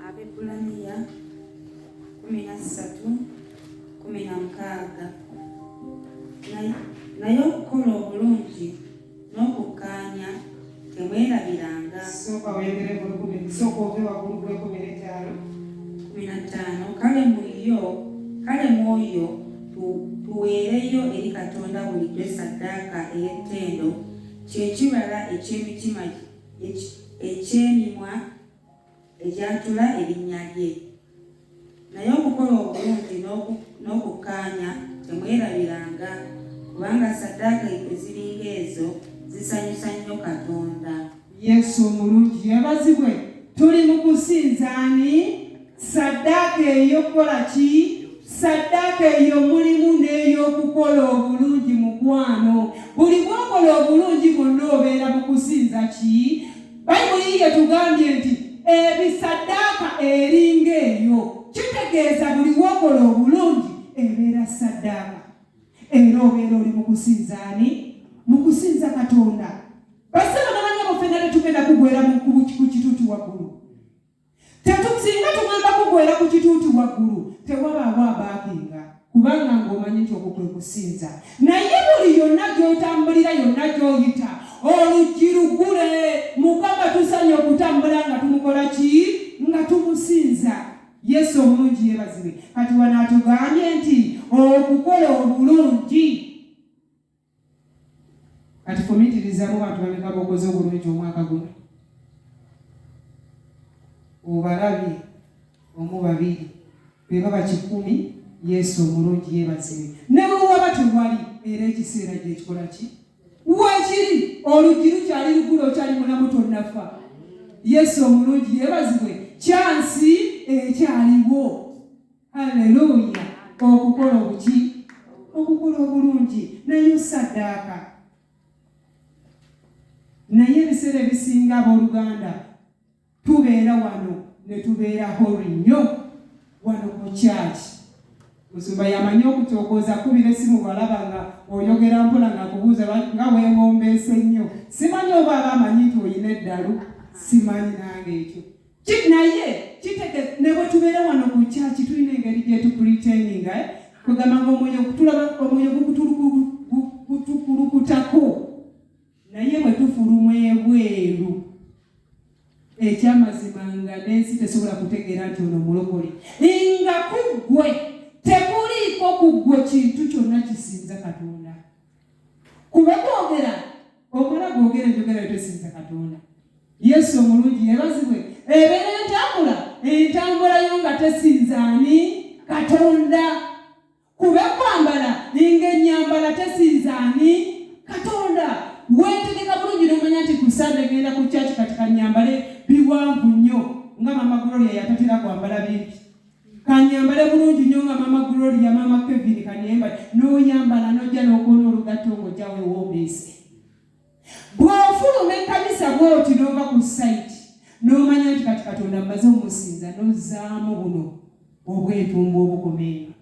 Abebulaniya 13:16 naye okukola obulungi n'okukkaanya temwerabiranga. 15 kale mu oyo tuweereyo eri Katonda bulijjo ssaddaaka ey'ettendo, ky'ekibala eky'emitima eky'emimwa egyatula erinnya lye. Naye okukola obulungi n'okukkaanya temwerabiranga, kubanga ssaddaaka eziringa ezo zisanyusa nnyo Katonda. Yesu omulungi yabazibwe. Tuli mu kusinza ani? Ssaddaaka ey'okukola ki? Ssaddaaka ey'omulimu n'ey'okukola obulungi mukwano. Buli bw'okola obulungi bwonna obeera mu kusinza ki? Bayibuli yatugambye nti ebisaddaaka eringa eyo, kitegeeza buli bw'okola obulungi ebeera ssaddaaka. Era obeera oli mu kusinza ani? Mu kusinza Katonda. Basaba n'abanya baffe tetugenda kugwera ku kituuti waggulu. Singa tugenda kugwera ku kituuti waggulu tewabaawo abaakinga, kubanga ng'omanyi nti okwo kwe kusinza. Naye buli yonna gy'otambulira, yonna gy'oyita, oluggi luggule. Mukama tusanye okutambula nga tumukola ki? Nga tumusinza. Yesu omulungi yeebazibwe. Kati wano atugambye nti okukola obulungi. Kati fumiitirizaamu bantu bameka b'okoze obulungi omwaka guno? Obalabye omu babiri be baba 10. Yesu omulungi yeebazibwe. Ne bwe waba tewali era ekiseera gy'ekikola ki? Weekiri oluggi lukyali luggule, okyali mulamu, tonnafa. Yesu omulungi yeebazibwe. Kyansi ekyaliwo. Haleluya. Okukola obuki? Okukola obulungi. Naye ssaddaaka. Naye ebiseera ebisinga abooluganda tubeera wano ne tubeeraho nnyo wano ku kyaki. Musumba yamanyi okucyokoza, kubira essimu bw'alaba nga oyogera mpola nga kubuuza nga weewombeese nnyo. Simanyi oba aba amanyi nti oyina eddalu, simanyi nange ekyo. Naye kitegeeza ne bwe tubeera wano ku kyaki tulina engeri gyetukulitaininga, kugamba ng'omwoyo gutukulukutako. Naye bwe tufuluma ebweru, ekyamazima nga n'ensi tesobola kutegeera nti ono mulokole. Nga kuggwe tekuliiko kuggwe kintu kyonna kisinza Katonda. Kuba gwogera omala gwogera enjogera tesinza Katonda. Yesu omulungi yeebazibwe. Ebeera entambula yo nga tesinza ani? Katonda. Kuba kwambala ng'ennyambala tesinza ani? Katonda. Weetegeka bulungi n'omanya nti ku Sande genda ku kyaki kati kannyambale biwanvu nnyo nga Mama Gloria yatatera kwambala bimpi. Kannyambale bulungi nnyo nga Mama Gloria, Mama Kevin kanyambale. N'oyambala n'ojja n'okoona olugatto ng'ojja weewombeese. Bw'ofuluma ekkanisa bw'oti n'ova ku sayiti n'omanya nti kati Katonda mmaze omusinza, n'ozzaamu buno obwetumba obukomeeyo.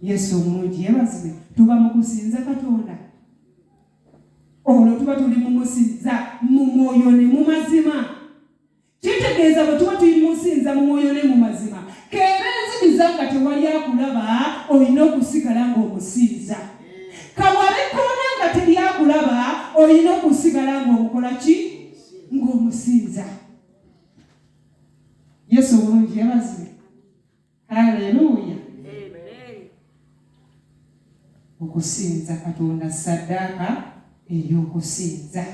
Yesu omulungi yeebazibwe. Tuba mu kusinza Katonda. Olwo tuba tuli mu musinza mu mwoyo ne mu mazima. Kitegeeza bwe tuba tuli musinza mu mwoyo ne mu mazima, keera enziriza nga tewali akulaba, olina okusigala ng'omusinza. Kawale koona nga teri akulaba, olina okusigala ng'omukola ki? Ng'omusinza. Yesu omulungi yeebazibwe. Haleluya. Okusinza Katonda ssaddaaka ey'okusinza.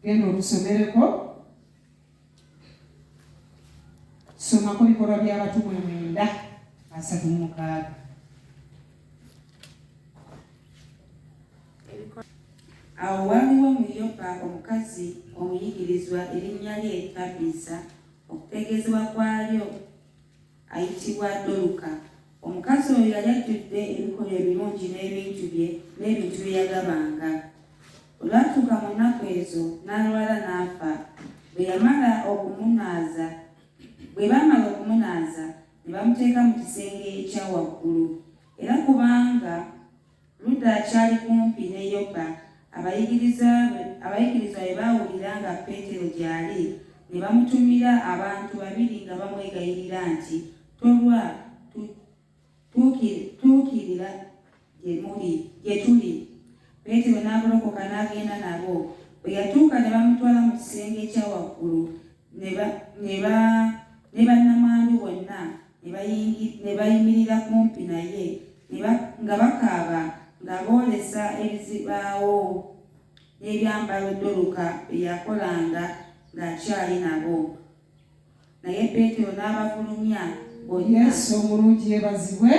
Genda olusomereko, somako bikolwa by'Abatume 9:36. Awo waaliwo mu Yopa omukazi omuyigirizwa erinnya lye Tabisa, okutegeezebwa kwalyo ayitibwa Doluka. Omukazi oyo yali ajjudde ebikolwa ebirungi n'ebintu bye yagabanga. Olwatuuka mu nnaku ezo n'alwala n'afa. Bwe baamala okumunaaza ne bamuteeka mu kisenge ekya waggulu. Era kubanga Luda akyali kumpi ne Yopa, abayigirizwa bwe baawulira nga Peetero gy'ali ne bamutumira abantu babiri nga bamwegayirira nti, "Tolwa, tuukirira gye tuli." Peetero n'agolokoka n'agenda nabo. Bwe yatuuka ne bamutwala mu kisenge ekya waggulu, ne bannamwandu bonna ne bayimirira kumpi naye nga bakaaba nga boolesa ebizibaawo n'ebyambalo Doluka bye yakolanga ng'akyali nabo. Naye Peetero n'abafulumya bonna. Yesu omulungi yeebazibwe.